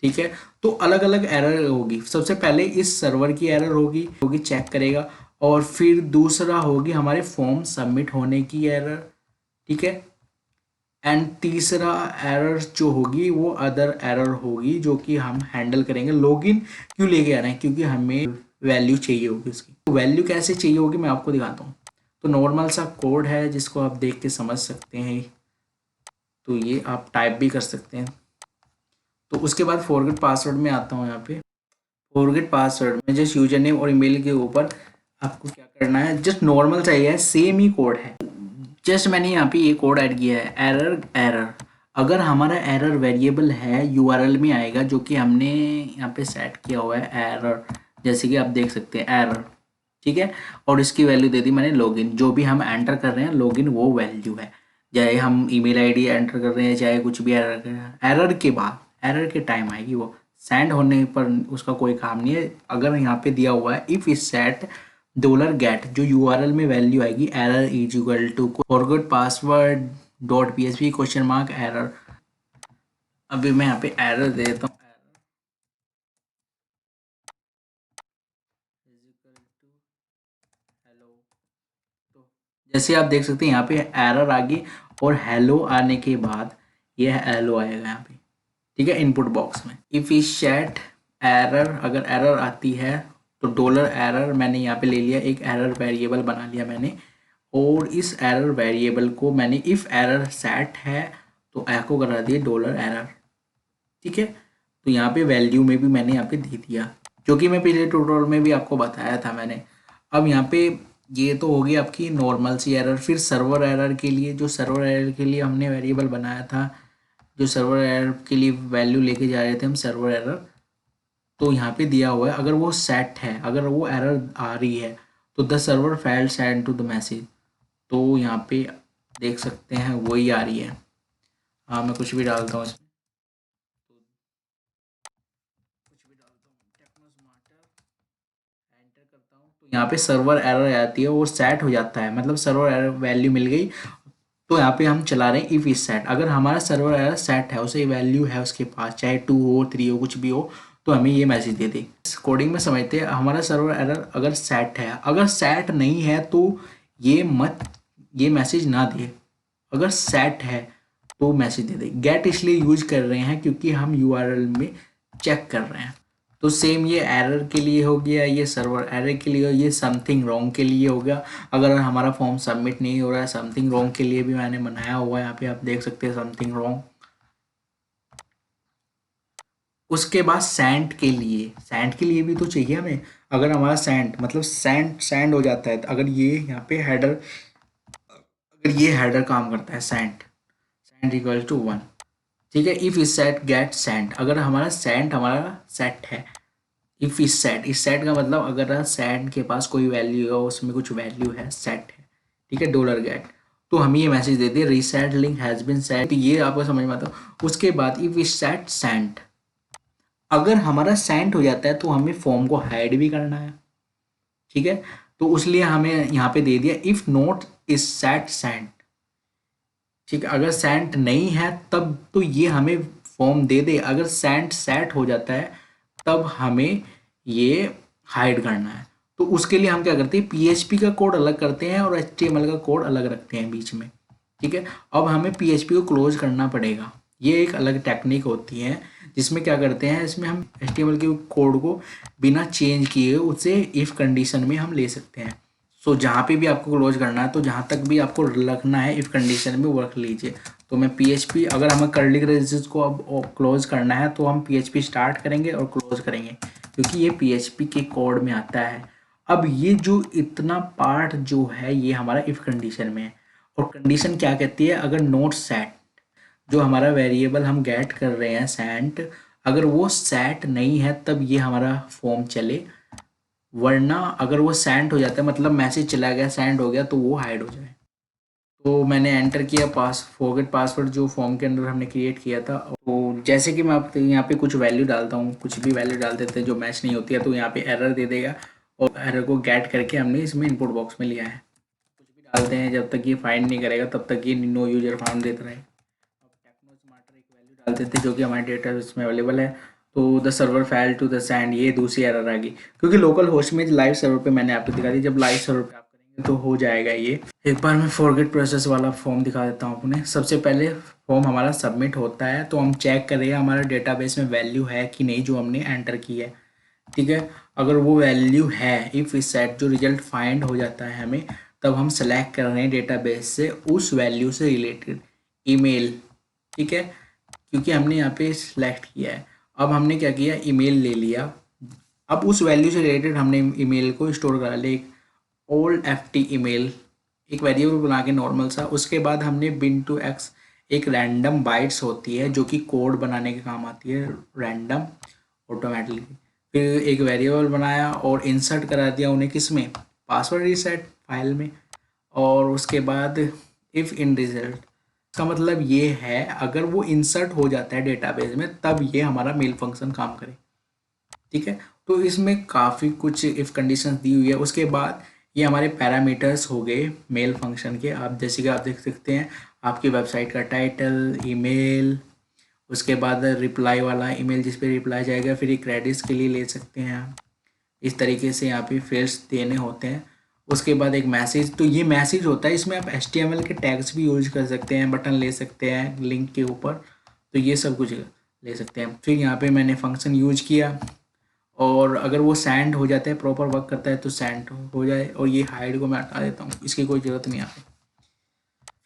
ठीक है। तो अलग अलग एरर होगी, सबसे पहले इस सर्वर की एरर होगी चेक करेगा, और फिर दूसरा होगी हमारे फॉर्म सबमिट होने की एरर, ठीक है। एंड तीसरा एरर जो होगी वो अदर एरर होगी, जो कि हम हैंडल करेंगे। लॉगिन क्यों लेके आ रहे हैं, क्योंकि हमें वैल्यू चाहिए होगी उसकी। तो वैल्यू कैसे चाहिए होगी मैं आपको दिखाता हूँ। तो नॉर्मल सा कोड है जिसको आप देख के समझ सकते हैं, तो ये आप टाइप भी कर सकते हैं। तो उसके बाद फॉरगेट पासवर्ड में आता हूँ। यहाँ पे फॉरगेट पासवर्ड में जस्ट यूजर नेम और ईमेल के ऊपर आपको क्या करना है, जस्ट नॉर्मल चाहिए, सेम ही कोड है। जस्ट मैंने यहाँ पे ये कोड ऐड किया है, एरर। अगर हमारा एरर वेरिएबल है URL में आएगा, जो कि हमने यहाँ पे सेट किया हुआ है एरर, जैसे कि आप देख सकते हैं एरर, ठीक है। और इसकी वैल्यू दे दी मैंने लॉगिन, जो भी हम एंटर कर रहे हैं लॉगिन वो वैल्यू है, चाहे हम ईमेल आईडी एंटर कर रहे हैं, चाहे कुछ भी एरर कर रहे हैं, एरर के बाद एरर के टाइम आएगी वो, सेंड होने पर उसका कोई काम नहीं है। अगर यहाँ पे दिया हुआ है इफ़ इज सेट $get, जो URL में वैल्यू आएगी error is equal to forget password dot PHP question mark error. अभी मैं यहाँ पे एरर दे देता हूँ, तो जैसे आप देख सकते हैं यहाँ पे एरर आ गई, और हेलो आने के बाद ये हेलो आएगा यहाँ पे, ठीक है, इनपुट बॉक्स में। इफ इज सेट एरर, अगर एरर आती है तो $एरर मैंने यहाँ पे ले लिया, एक एरर वेरिएबल बना लिया मैंने, और इस एरर वेरिएबल को मैंने इफ़ एरर सेट है तो एको करा दिए $एरर, ठीक है। तो यहाँ पे वैल्यू में भी मैंने यहाँ पे दे दिया, जो कि मैं पिछले ट्यूटोरियल में भी आपको बताया था मैंने। अब यहाँ पे ये तो होगी आपकी नॉर्मल सी एरर। फिर सर्वर एरर के लिए, जो सर्वर एरर के लिए हमने वेरिएबल बनाया था, जो सर्वर एरर के लिए वैल्यू लेके जा रहे थे हम, सर्वर एरर, तो यहाँ पे दिया हुआ है अगर वो सेट है, अगर वो एरर आ रही है तो the server failed send to the message, तो यहाँ पे देख सकते हैं वही आ रही है। हाँ, मैं कुछ भी डालता हूँ इसमें, कुछ भी डालता हूँ, टेक्नो स्मार्टर एंटर करता हूँ, तो यहाँ पे सर्वर एरर आती है और सेट हो जाता है, मतलब सर्वर एरर वैल्यू मिल गई। तो यहाँ पे हम चला रहे हैं इफ इज सेट, अगर हमारा सर्वर एरर सेट है, उसे वैल्यू है उसके पास, चाहे 2 हो 3 हो कुछ भी हो, तो हमें ये मैसेज दे दे। कोडिंग में समझते हैं, हमारा सर्वर एरर अगर सेट है, अगर सेट नहीं है तो ये मैसेज ना दे, अगर सेट है तो मैसेज दे दे। गेट इसलिए यूज कर रहे हैं क्योंकि हम URL में चेक कर रहे हैं। तो सेम ये एरर के लिए हो गया, ये सर्वर एरर के लिए, ये समथिंग रॉन्ग के लिए हो गया। अगर हमारा फॉर्म सबमिट नहीं हो रहा है, समथिंग रॉन्ग के लिए भी मैंने बनाया हुआ है, यहाँ पे आप देख सकते हैं समथिंग रॉन्ग। उसके बाद सेंड के लिए भी तो चाहिए हमें। अगर हमारा सेंड मतलब सेंड हो जाता है, तो अगर ये यहाँ पे हेडर, अगर ये हेडर काम करता है सेंड इक्वल टू 1, ठीक है। इफ़ इस सेट गेट सेंट, अगर हमारा सेंट हमारा सेट है, इफ़ इस सेट का मतलब अगर सेट के पास कोई वैल्यू है, उसमें कुछ वैल्यू है, सेट है, ठीक है, डॉलर गेट, तो हमें ये मैसेज देती है reset link has been set. तो ये आपको समझ में आता है। उसके बाद इफ़ इस सेट सेंट, अगर हमारा सेंट हो जाता है तो हमें फॉर्म को हाइड भी करना है, ठीक है। तो इसलिए हमें यहाँ पे दे दिया if not is set sent, ठीक है। अगर सेंट नहीं है तब तो ये हमें फॉर्म दे दे, अगर सेंट सेट हो जाता है तब हमें ये हाइड करना है। तो उसके लिए हम क्या करते हैं, पीएचपी का कोड अलग करते हैं और एचटीएमएल का कोड अलग रखते हैं बीच में, ठीक है। अब हमें पीएचपी को क्लोज करना पड़ेगा, ये एक अलग टेक्निक होती है जिसमें क्या करते हैं, इसमें हम एचटीएमएल के कोड को बिना चेंज किए उसे इफ़ कंडीशन में हम ले सकते हैं। सो जहाँ पे भी आपको क्लोज करना है, तो जहाँ तक भी आपको रखना है इफ़ कंडीशन में वो रख लीजिए। तो मैं पीएचपी, अगर हमें कर्ली ब्रेसेस को अब क्लोज करना है तो हम पीएचपी स्टार्ट करेंगे और क्लोज करेंगे, क्योंकि ये पीएचपी के कोड में आता है। अब ये जो इतना पार्ट जो है ये हमारा इफ़ कंडीशन में है, और कंडीशन क्या कहती है, अगर नोट सेट, जो हमारा वेरिएबल हम गेट कर रहे हैं सेंट, अगर वो सेट नहीं है तब ये हमारा फॉर्म चले, वरना अगर वो सेंड हो जाता है मतलब मैसेज चला गया, सेंड हो गया, तो वो हाइड हो जाए। तो मैंने एंटर किया फॉरगेट पासवर्ड जो फॉर्म के अंदर हमने क्रिएट किया था। तो जैसे कि मैं आपको यहाँ पे कुछ वैल्यू डालता हूँ, कुछ भी वैल्यू डाल देते हैं जो मैच नहीं होती है, तो यहाँ पे एरर दे देगा, और एरर को गेट करके हमने इसमें इनपुट बॉक्स में लिया है। कुछ भी डालते हैं, जब तक ये फाइंड नहीं करेगा तब तक ये नो यूजर फाउंड देता रहे। अब टेक्नो स्मार्टर एक वैल्यू डाल देते हैं जो कि हमारे डेटा इसमें अवेलेबल है। तो the server fail to the send, ये दूसरी एरर आ गई, क्योंकि लोकल होस्ट में लाइव सर्वर पे मैंने आपको दिखा दी, जब लाइव सर्वर पे आप करेंगे तो हो जाएगा ये। एक बार मैं फॉरगेट प्रोसेस वाला फॉर्म दिखा देता हूँ अपने। सबसे पहले फॉर्म हमारा सबमिट होता है तो हम चेक करें हमारा डेटाबेस में वैल्यू है कि नहीं जो हमने एंटर की है, ठीक है। अगर वो वैल्यू है, इफ़ इस सेट जो रिजल्ट फाइंड हो जाता है हमें, तब हम सेलेक्ट कर रहे हैं डेटाबेस से उस वैल्यू से रिलेटेड ईमेल, ठीक है, क्योंकि हमने यहाँ पे सिलेक्ट किया है। अब हमने क्या किया, ईमेल ले लिया। अब उस वैल्यू से रिलेटेड हमने ईमेल को स्टोर करा लिया, एक ओल्ड ft ईमेल, एक वेरिएबल बना के नॉर्मल सा। उसके बाद हमने बिन टू एक्स, एक रैंडम बाइट्स होती है जो कि कोड बनाने के काम आती है, रैंडम ऑटोमेटिकली। फिर एक वेरिएबल बनाया और इंसर्ट करा दिया उन्हें किस में, पासवर्ड रीसेट फाइल में। और उसके बाद इफ़ इन रिजल्ट, इसका मतलब ये है अगर वो इंसर्ट हो जाता है डेटाबेस में तब ये हमारा मेल फंक्शन काम करे, ठीक है। तो इसमें काफ़ी कुछ इफ़ कंडीशन दी हुई है। उसके बाद ये हमारे पैरामीटर्स हो गए मेल फंक्शन के। आप जैसे कि आप देख सकते हैं आपकी वेबसाइट का टाइटल, ईमेल, उसके बाद रिप्लाई वाला ईमेल जिस पे रिप्लाई जाएगा, फिर ये क्रेडिट्स के लिए ले सकते हैं आप, इस तरीके से यहाँ पे फील्ड्स देने होते हैं। उसके बाद एक मैसेज, तो ये मैसेज होता है, इसमें आप HTML के टैग्स भी यूज कर सकते हैं, बटन ले सकते हैं लिंक के ऊपर, तो ये सब कुछ ले सकते हैं। फिर यहाँ पे मैंने फंक्शन यूज किया, और अगर वो सेंड हो जाता है, प्रॉपर वर्क करता है तो सेंड हो जाए। और ये हाइड को मैं हटा देता हूँ, इसकी कोई ज़रूरत नहीं आती।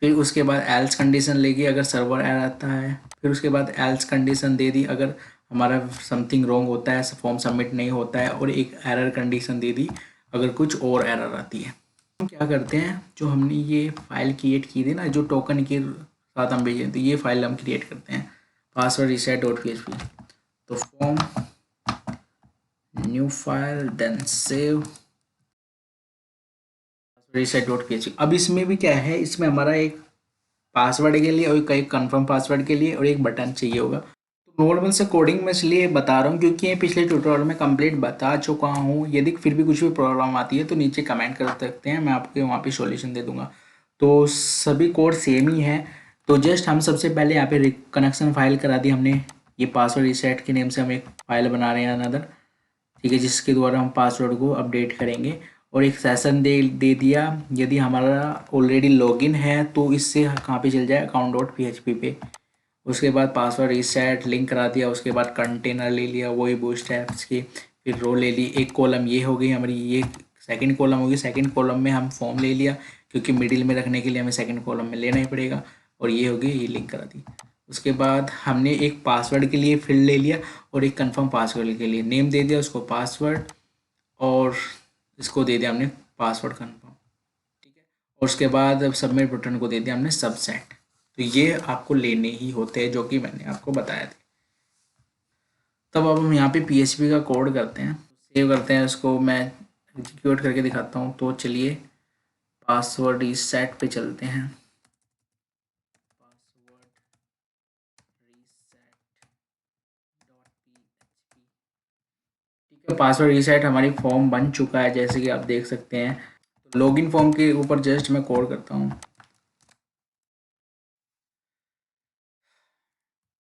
फिर उसके बाद एल्स कंडीशन लेगी अगर सर्वर एरर आता है। फिर उसके बाद एल्स कंडीशन दे दी अगर हमारा समथिंग रॉन्ग होता है, फॉर्म सबमिट नहीं होता है। और एक एरर कंडीशन दे दी अगर कुछ और एरर आती है। हम क्या करते हैं, जो हमने ये फाइल क्रिएट की थी ना, जो टोकन के साथ हम भेजे थे, ये फाइल हम क्रिएट करते हैं, पासवर्ड रीसेट डॉट php। तो form new file then save reset dot php। अब इसमें भी क्या है, इसमें हमारा एक पासवर्ड के लिए और एक कंफर्म पासवर्ड के लिए और एक बटन चाहिए होगा। तो नॉर्मल से कोडिंग में इसलिए बता रहा हूँ क्योंकि ये पिछले ट्यूटोरियल में कंप्लीट बता चुका हूँ। यदि फिर भी कुछ भी प्रॉब्लम आती है तो नीचे कमेंट कर सकते हैं, मैं आपको वहाँ पे सॉल्यूशन दे दूँगा। तो सभी कोड सेम ही है। तो जस्ट हम सबसे पहले यहाँ पे कनेक्शन फाइल करा दी हमने, ये पासवर्ड रीसेट के नेम से हम एक फाइल बना रहे हैं अनदर, ठीक है, जिसके द्वारा हम पासवर्ड को अपडेट करेंगे। और एक सेशन दे दिया, यदि हमारा ऑलरेडी लॉगिन है तो इससे कहाँ पे चल जाए, अकाउंट डॉट php पे। उसके बाद पासवर्ड रीसेट लिंक करा दिया। उसके बाद कंटेनर ले लिया, वही बूटस्ट्रैप्स की। फिर रो ले ली, एक कॉलम ये हो गई हमारी, ये सेकंड कॉलम होगी। सेकंड कॉलम में हम फॉर्म ले लिया, क्योंकि मिडिल में रखने के लिए हमें सेकंड कॉलम में लेना ही पड़ेगा। और ये होगी, ये लिंक करा दी। उसके बाद हमने एक पासवर्ड के लिए फील्ड ले लिया और एक कंफर्म पासवर्ड के लिए नेम दे दिया उसको पासवर्ड, और इसको दे दिया हमने पासवर्ड कंफर्म, ठीक है। और उसके बाद अब सबमिट बटन को दे दिया हमने सबसेट। तो ये आपको लेने ही होते हैं, जो कि मैंने आपको बताया था। तब अब हम यहाँ पे PHP का कोड करते हैं, सेव करते हैं उसको। मैं एग्जीक्यूट करके दिखाता हूँ। तो चलिए पासवर्ड रीसेट पे चलते हैं। Password reset dot PHP। ठीक है, पासवर्ड रीसेट हमारी फॉर्म बन चुका है, जैसे कि आप देख सकते हैं। तो लॉगिन फॉर्म के ऊपर जस्ट मैं कोड करता हूँ।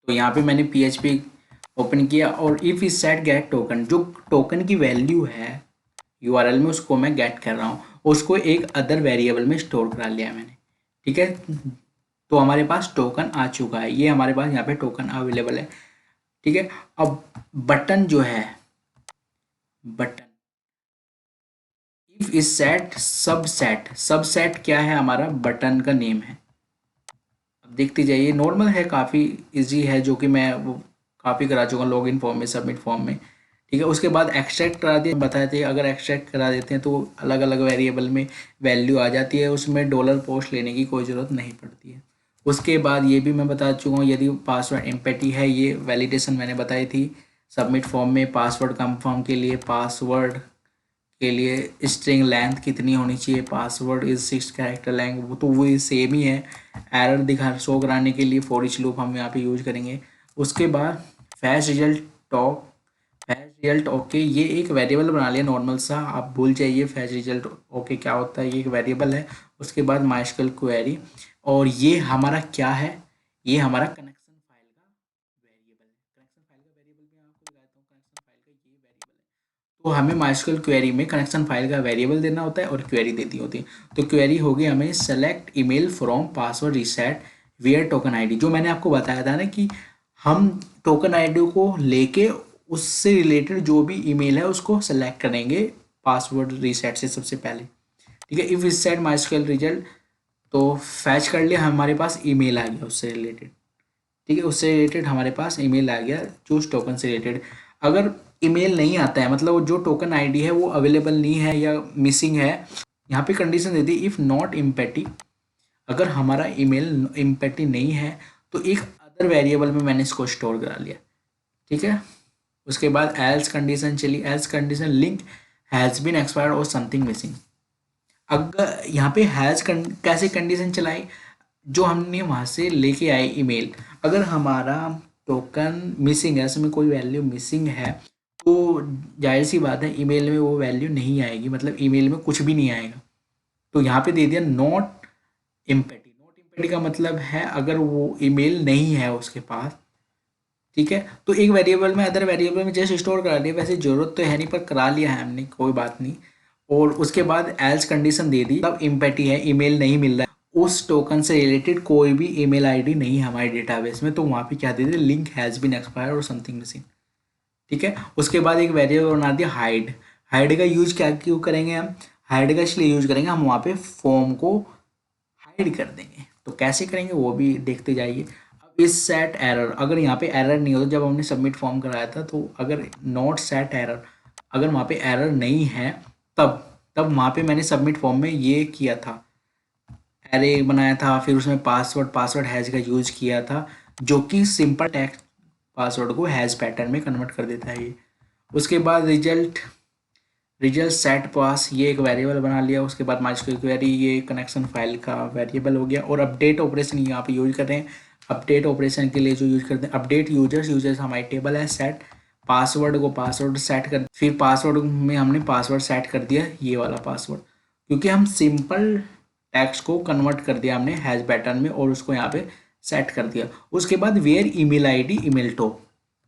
तो यहाँ पे मैंने PHP ओपन किया और if is set get token, जो टोकन की वैल्यू है URL में, उसको मैं गेट कर रहा हूँ, उसको एक अदर वेरिएबल में स्टोर करा लिया मैंने। ठीक है, तो हमारे पास टोकन आ चुका है, ये हमारे पास यहाँ पे टोकन अवेलेबल है। ठीक है, अब बटन जो है, button if is set subset, subset क्या है, हमारा बटन का नेम है। अब देखते जाइए, नॉर्मल है, काफ़ी इजी है, जो कि मैं वो काफ़ी करा चुका हूँ लॉगिन फॉर्म में, सबमिट फॉर्म में। ठीक है, उसके बाद एक्सट्रैक्ट करा दिए, बताए थे अगर एक्सट्रैक्ट करा देते हैं तो अलग अलग वेरिएबल में वैल्यू आ जाती है, उसमें डॉलर पोस्ट लेने की कोई ज़रूरत नहीं पड़ती है। उसके बाद ये भी मैं बता चुका हूँ, यदि पासवर्ड एम्पैटी है, ये वैलिडेशन मैंने बताई थी सबमिट फॉर्म में। पासवर्ड कंफर्म के लिए, पासवर्ड के लिए स्ट्रिंग लेंथ कितनी होनी चाहिए, पासवर्ड इज 6 कैरेक्टर लेंथ, वो तो वो सेम ही है। एरर दिखा शो कराने के लिए फॉर ईच लूप हम यहाँ पे यूज करेंगे। उसके बाद fetch result top, fetch result okay, ये एक वेरिएबल बना लिया नॉर्मल सा, आप भूल जाइए फैच रिजल्ट ओके क्या होता है, ये एक वेरिएबल है। उसके बाद माइस्क्ल क्वेरी, और ये हमारा क्या है, ये हमारा कनेक्शन फाइल का वेरिएबल है। कनेक्शन फाइल का वेरिएबल मैं आपको बताता हूँ, कनेक्शन फाइल का ये वेरिएबल है। तो हमें माइस्क्ल क्वेरी में कनेक्शन फाइल का वेरिएबल देना होता है और क्वेरी देती होती है। तो क्वेरी होगी हमें select email from password reset where token ID, जो मैंने आपको बताया था ना कि हम टोकन आईडी को लेके उससे रिलेटेड जो भी ईमेल है उसको सेलेक्ट करेंगे पासवर्ड रीसेट से सबसे पहले। ठीक है, if is set MySQL result, तो फैच कर लिया, हमारे पास ईमेल आ गया उससे रिलेटेड। ठीक है, उससे रिलेटेड हमारे पास ईमेल आ गया चूज टोकन से रिलेटेड। अगर ईमेल नहीं आता है, मतलब जो टोकन आईडी है वो अवेलेबल नहीं है या मिसिंग है, यहाँ पे कंडीशन दे दी इफ़ नॉट इम्पैटी, अगर हमारा ईमेल इम्पैटी नहीं है तो एक अदर वेरिएबल में मैंने इसको स्टोर करा लिया। ठीक है, उसके बाद एल्स कंडीशन चली, else condition link has been expired और समथिंग मिसिंग। अगर यहाँ पे कैसे कंडीशन चलाई, जो हमने वहाँ से लेके आए ईमेल, अगर हमारा टोकन मिसिंग है, उसमें कोई वैल्यू मिसिंग है, तो जाहिर सी बात है ईमेल में वो वैल्यू नहीं आएगी, मतलब ईमेल में कुछ भी नहीं आएगा। तो यहाँ पे दे दिया नॉट इम्पैटी। नॉट इम्पैटी का मतलब है अगर वो ईमेल नहीं है उसके पास। ठीक है, तो एक वेरिएबल में अदर वेरिएबल में जैसे स्टोर करा लिया, वैसे ज़रूरत तो है नहीं पर करा लिया है हमने, कोई बात नहीं। और उसके बाद एल्स कंडीशन दे दी, तब इम्पैटी है, ईमेल नहीं मिल रहा है, उस टोकन से रिलेटेड कोई भी ईमेल आईडी नहीं है हमारे डेटाबेस में, तो वहाँ पे क्या दे दिया, लिंक हैज़ बीन एक्सपायर और समथिंग मिसिंग। ठीक है, उसके बाद एक वेरिएबल बना दिया हाइड। हाइड का यूज क्या क्यों करेंगे हम, हाइड का इसलिए यूज करेंगे, हम वहाँ पे फॉर्म को हाइड कर देंगे। तो कैसे करेंगे वो भी देखते जाइए। अब इस सेट एरर, अगर यहाँ पे एरर नहीं होता, जब हमने सबमिट फॉर्म कराया था, तो अगर नॉट सेट एरर, अगर वहाँ पे एरर नहीं है, तब तब वहाँ पे मैंने सबमिट फॉर्म में ये किया था, एरे बनाया था, फिर उसमें पासवर्ड हैज़ का यूज किया था, जो कि सिंपल टेक्स्ट पासवर्ड को हैज़ पैटर्न में कन्वर्ट कर देता है ये। उसके बाद रिजल्ट सेट पास, ये एक वेरिएबल बना लिया। उसके बाद माइस्क्ल क्वेरी, ये कनेक्शन फाइल का वेरिएबल हो गया। और अपडेट ऑपरेशन यहाँ पे यूज कर रहे हैं। अपडेट ऑपरेशन के लिए जो यूज करते हैं, अपडेट यूजर्स हमारी टेबल है सेट, पासवर्ड को पासवर्ड सेट कर, फिर पासवर्ड में हमने पासवर्ड सेट कर दिया ये वाला पासवर्ड, क्योंकि हम सिंपल टेक्स्ट को कन्वर्ट कर दिया हमने हैज पैटर्न में और उसको यहाँ पे सेट कर दिया। उसके बाद where email ID email top,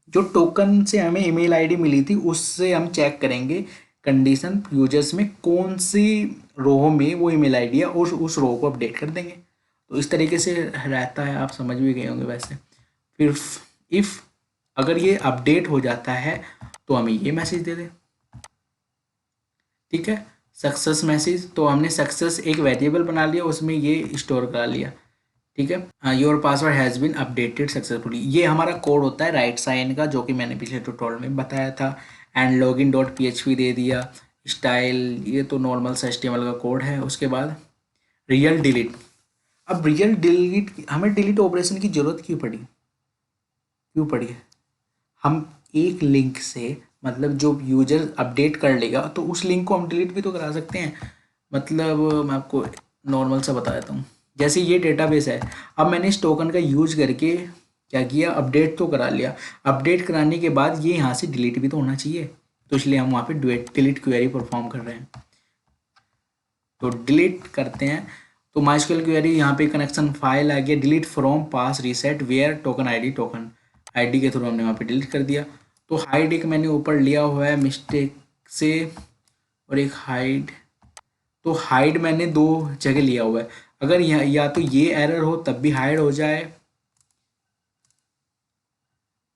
जो टोकन से हमें ईमेल आईडी मिली थी उससे हम चेक करेंगे कंडीशन यूजर्स में कौन सी रो में वो ईमेल आईडी है और उस रो को अपडेट कर देंगे। तो इस तरीके से रहता है, आप समझ भी गए होंगे वैसे। फिर इफ़ अगर ये अपडेट हो जाता है तो हमें ये मैसेज दे दें। ठीक है, सक्सेस मैसेज, तो हमने सक्सेस एक वेरिएबल बना लिया, उसमें ये स्टोर करा लिया। ठीक है, your password has been updated successfully, ये हमारा कोड होता है राइट साइन का, जो कि मैंने पिछले ट्यूटोरियल में बताया था। एंड लॉगिन डॉट PHP दे दिया, स्टाइल ये तो नॉर्मल सा HTML का कोड है। उसके बाद रियल डिलीट, अब रियल डिलीट, हमें डिलीट ऑपरेशन की जरूरत क्यों पड़ी है? हम एक लिंक से, मतलब जो यूजर अपडेट कर लेगा तो उस लिंक को हम डिलीट भी तो करा सकते हैं। मतलब मैं आपको नॉर्मल सा बता देता हूँ। जैसे ये डेटाबेस है, अब मैंने इस टोकन का यूज करके क्या किया, अपडेट तो करा लिया। अपडेट कराने के बाद ये यहाँ से डिलीट भी तो होना चाहिए, तो इसलिए हम वहाँ पे डिलीट क्वेरी परफॉर्म कर रहे हैं। तो डिलीट करते हैं, तो माइस्क्यूएल क्वेरी यहाँ पे कनेक्शन फाइल आ गया, delete from pass reset where token ID के थ्रू हमने वहाँ पे डिलीट कर दिया। तो हाइड एक मैंने ऊपर लिया हुआ है मिस्टेक से, और एक हाइड, तो हाइड मैंने दो जगह लिया हुआ है। अगर या तो ये एरर हो तब भी हाइड हो जाए,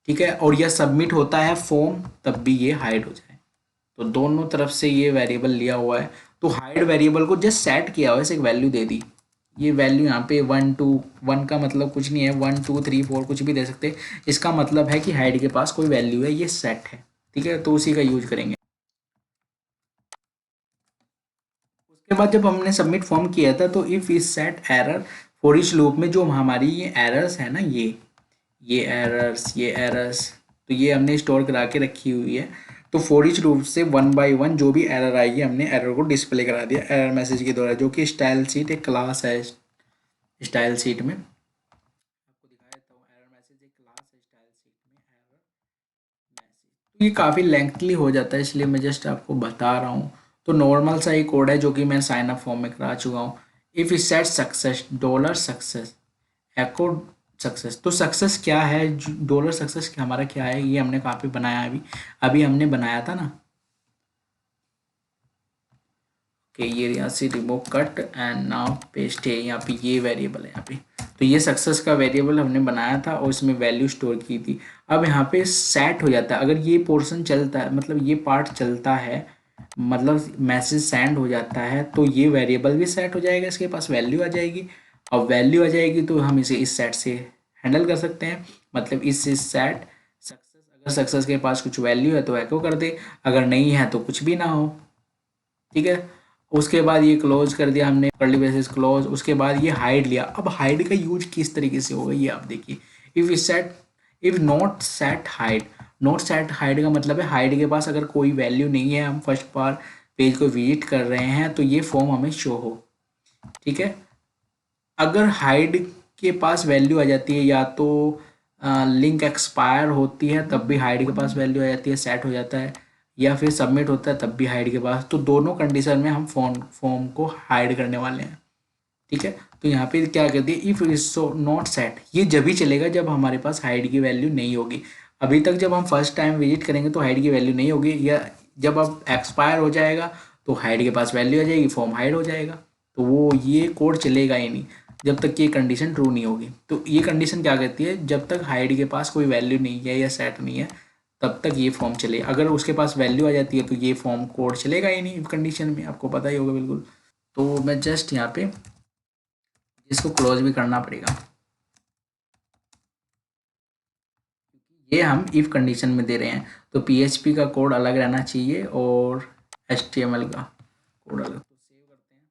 ठीक है, और यह सबमिट होता है फॉर्म तब भी ये हाइड हो जाए। तो दोनों तरफ से ये वेरिएबल लिया हुआ है। तो हाइड वेरिएबल को जस्ट सेट किया हुआ है, एक वैल्यू दे दी। ये वैल्यू यहाँ पे 1 2 1 का मतलब कुछ नहीं है, 1 2 3 4 कुछ भी दे सकते हैं। इसका मतलब है कि हाइड के पास कोई वैल्यू है, ये सेट है, ठीक है, तो उसी का यूज करेंगे। उसके बाद जब हमने सबमिट फॉर्म किया था, तो if is set error for each loop में जो हमारी ये एरर्स है ना, ये एरर्स, तो ये हमने स्टोर करा के रखी हुई है। तो फॉर ईच लूप से 1 बाय 1 जो भी एरर आएगी हमने एरर को डिस्प्ले करा दिया एरर मैसेज के द्वारा, जो कि स्टाइल सीट एक क्लास है। स्टाइल सीट में आपको दिखा देता हूँ, एरर मैसेज एक क्लास है स्टाइल सीट में, एरर मैसेज। तो ये काफ़ी लेंथली हो जाता है, इसलिए मैं जस्ट आपको बता रहा हूँ। तो नॉर्मल सा एक कोड है जो कि मैं साइन अप फॉर्म में करा चुका हूँ। If is set success $success echo success. तो सक्सेस क्या है, डॉलर सक्सेस हमारा क्या है, ये हमने कहाँ पे बनाया, अभी अभी हमने बनाया था ना कि ये यहाँ से remove cut and now paste है, यहाँ पे ये वेरिएबल है यहाँ पे। तो ये सक्सेस का वेरिएबल हमने बनाया था और इसमें वैल्यू स्टोर की थी। अब यहाँ पे सेट हो जाता है, अगर ये पोर्शन चलता है, मतलब ये पार्ट चलता है, मतलब मैसेज सेंड हो जाता है, तो ये वेरिएबल भी सेट हो जाएगा, इसके पास वैल्यू आ जाएगी। और वैल्यू आ जाएगी तो हम इसे इस सेट से हैंडल कर सकते हैं। मतलब इस सेट सक्सेस, अगर सक्सेस के पास कुछ वैल्यू है तो एको कर दे, अगर नहीं है तो कुछ भी ना हो, ठीक है। उसके बाद ये क्लोज कर दिया हमने, कर्ली ब्रेसेस क्लोज। उसके बाद ये हाइड लिया। अब हाइड का यूज किस तरीके से होगा ये आप देखिए। If is set, if not set hide, not set hide का मतलब है हाइड के पास अगर कोई वैल्यू नहीं है, हम फर्स्ट बार पेज को विजिट कर रहे हैं तो ये फॉर्म हमें शो हो, ठीक है। अगर हाइड के पास वैल्यू आ जाती है, या तो लिंक एक्सपायर होती है तब भी हाइड के पास वैल्यू आ जाती है, सेट हो जाता है, या फिर सबमिट होता है तब भी हाइड के पास, तो दोनों कंडीशन में हम फॉर्म को हाइड करने वाले हैं, ठीक है। तो यहाँ पे क्या कहती है, if is so not set, ये जब ही चलेगा जब हमारे पास हाइड की वैल्यू नहीं होगी। अभी तक जब हम फर्स्ट टाइम विजिट करेंगे तो हाइड की वैल्यू नहीं होगी, या जब अब एक्सपायर हो जाएगा तो हाइड के पास वैल्यू आ जाएगी, फॉर्म हाइड हो जाएगा। तो वो ये कोड चलेगा ही नहीं जब तक कि ये कंडीशन ट्रू नहीं होगी। तो ये कंडीशन क्या कहती है, जब तक हाइड के पास कोई वैल्यू नहीं है या सेट नहीं है तब तक ये फॉर्म चले। अगर उसके पास वैल्यू आ जाती है तो ये फॉर्म कोड चलेगा ही नहीं कंडीशन में, आपको पता ही होगा बिल्कुल। तो मैं जस्ट यहाँ पे इसको क्लोज भी करना पड़ेगा, ये हम इफ कंडीशन में दे रहे हैं। तो पीएचपी का कोड अलग रहना चाहिए और एचटीएमएल का कोड अलग। तो सेव करते हैं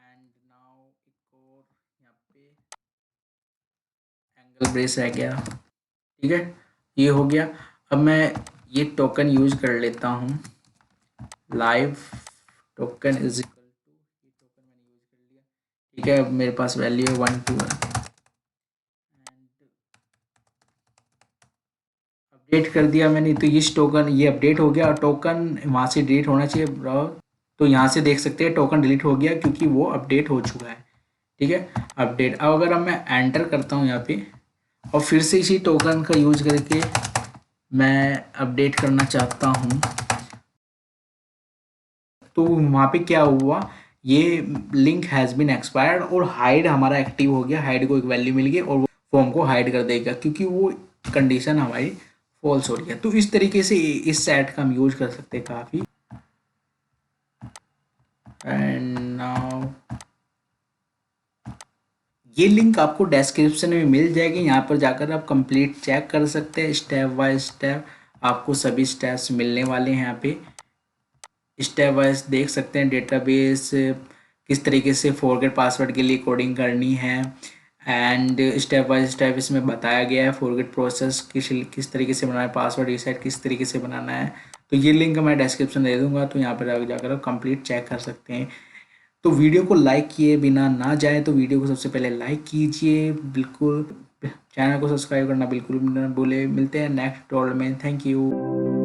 एंड नाउ एक और यहाँ पे एंगल ब्रेस रह गया, ठीक है, ये हो गया। अब मैं ये टोकन यूज कर लेता हूँ, live token is equal to, ये टोकन मैंने यूज कर लिया, ठीक है। अब मेरे पास वैल्यू है 1 2 है, अपडेट कर दिया मैंने। तो इस टोकन ये अपडेट हो गया और टोकन वहाँ से डिलीट होना चाहिए ब्रो। तो यहाँ से देख सकते हैं टोकन डिलीट हो गया क्योंकि वो अपडेट हो चुका है, ठीक है। अपडेट, अब अगर मैं एंटर करता हूँ यहाँ पे और फिर से इसी टोकन का यूज करके मैं अपडेट करना चाहता हूँ, तो वहाँ पे क्या हुआ, ये लिंक हैज़ बीन एक्सपायर्ड और हाइड हमारा एक्टिव हो गया, हाइड को एक वैल्यू मिल गई और वो फॉर्म को हाइड कर देगा क्योंकि वो कंडीशन हमारी फॉल्स हो रही है। तो इस तरीके से इस सेट का हम यूज कर सकते हैं काफ़ी। एंड नाउ ये लिंक आपको डिस्क्रिप्शन में मिल जाएगी, यहाँ पर जाकर आप कंप्लीट चेक कर सकते हैं, स्टेप बाय स्टेप आपको सभी स्टेप्स मिलने वाले हैं। यहाँ पे स्टेप वाइज देख सकते हैं, डेटाबेस किस तरीके से फॉरगेट पासवर्ड के लिए कोडिंग करनी है, एंड स्टेप बाय स्टेप इसमें बताया गया है फॉरगेट प्रोसेस किस तरीके से बनाना है, पासवर्ड रीसेट किस तरीके से बनाना है। तो ये लिंक मैं डिस्क्रिप्शन दे दूंगा, तो यहाँ पर जाकर कंप्लीट चेक कर सकते हैं। तो वीडियो को लाइक किए बिना ना जाए, तो वीडियो को सबसे पहले लाइक कीजिए, बिल्कुल चैनल को सब्सक्राइब करना बिल्कुल भी ना भूले। मिलते हैं नेक्स्ट ट्यूटोरियल में। Thank you.